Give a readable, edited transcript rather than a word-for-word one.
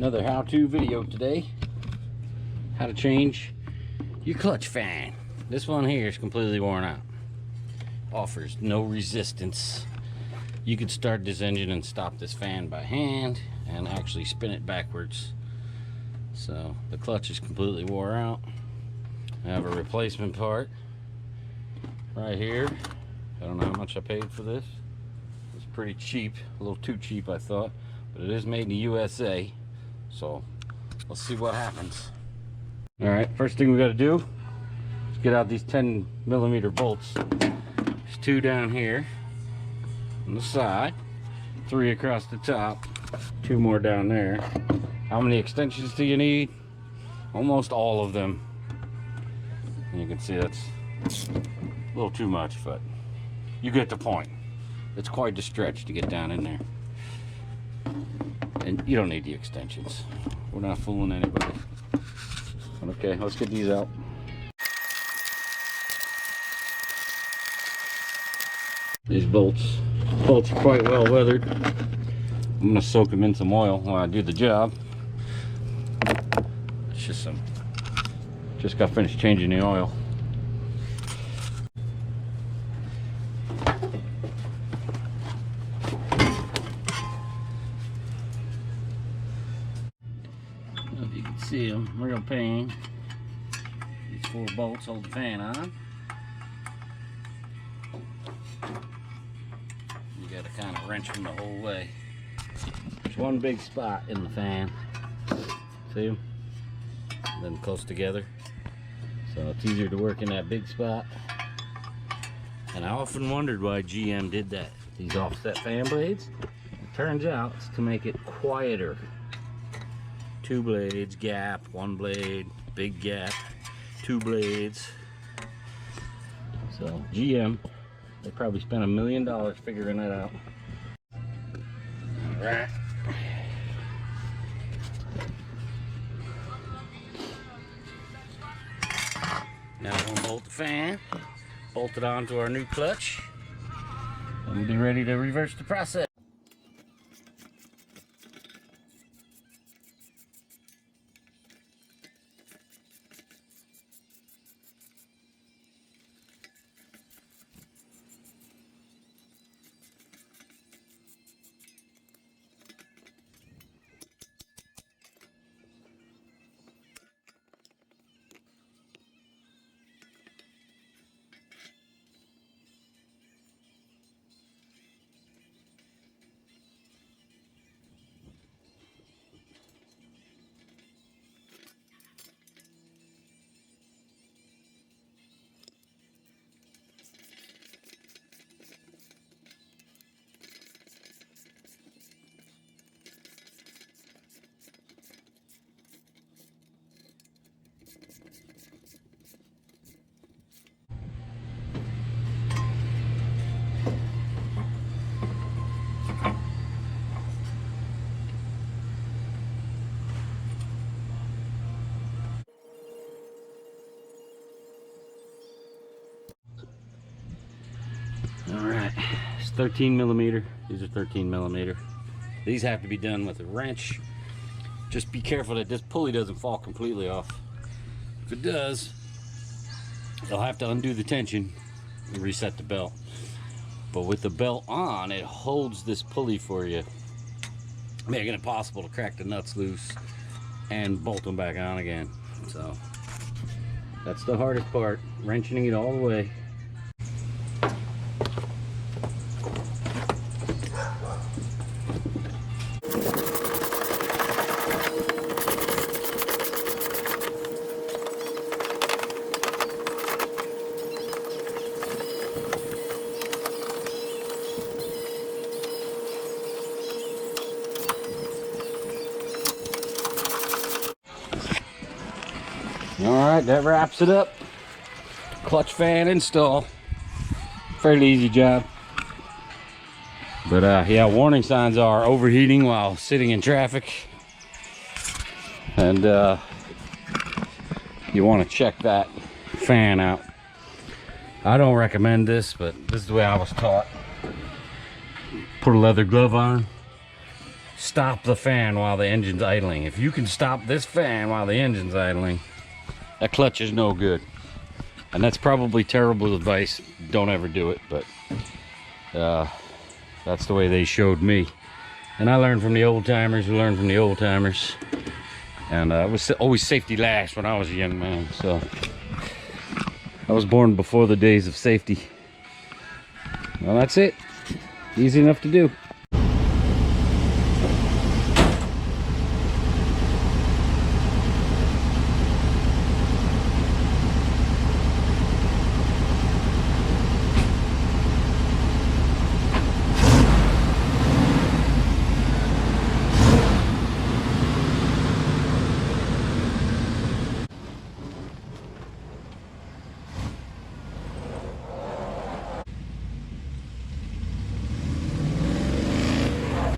Another how-to video today. How to change your clutch fan. This one here is completely worn out. Offers no resistance. You could start this engine and stop this fan by hand and actually spin it backwards. So the clutch is completely wore out. I have a replacement part right here. I don't know how much I paid for this. It's pretty cheap, a little too cheap I thought, but it is made in the USA. So let's see what happens. All right, first thing we got to do is get out these 10mm bolts. There's 2 down here on the side, 3 across the top, 2 more down there. How many extensions do you need? Almost all of them. And you can see that's a little too much, but you get the point. It's quite a stretch to get down in there. And you don't need the extensions. We're not fooling anybody. Okay, let's get these out. These bolts are quite well weathered. I'm gonna soak them in some oil while I do the job. It's just got finished changing the oil. If you can see them, real pain. These 4 bolts hold the fan on. You got to kind of wrench them the whole way. There's one big spot in the fan. See them? Then close together. So it's easier to work in that big spot. And I often wondered why GM did that. These offset fan blades. It turns out it's to make it quieter. 2 blades, gap, 1 blade, big gap, 2 blades. So GM, they probably spent $1 million figuring that out. All right. Now we're gonna bolt the fan, bolt it onto our new clutch, and we'll be ready to reverse the process. Alright, it's 13mm. These are 13mm. These have to be done with a wrench. Just be careful that this pulley doesn't fall completely off. If it does, they'll have to undo the tension and reset the belt. But with the belt on, it holds this pulley for you, making it possible to crack the nuts loose and bolt them back on again. So that's the hardest part, wrenching it all the way. Alright, that wraps it up. Clutch fan install. Fairly easy job. But yeah, warning signs are overheating while sitting in traffic. And you want to check that fan out. I don't recommend this, but this is the way I was taught. Put a leather glove on, stop the fan while the engine's idling. If you can stop this fan while the engine's idling, that clutch is no good. And that's probably terrible advice. Don't ever do it, but that's the way they showed me. And I learned from the old timers who learned from the old timers. And it was always safety last when I was a young man. So I was born before the days of safety. Well, that's it. Easy enough to do.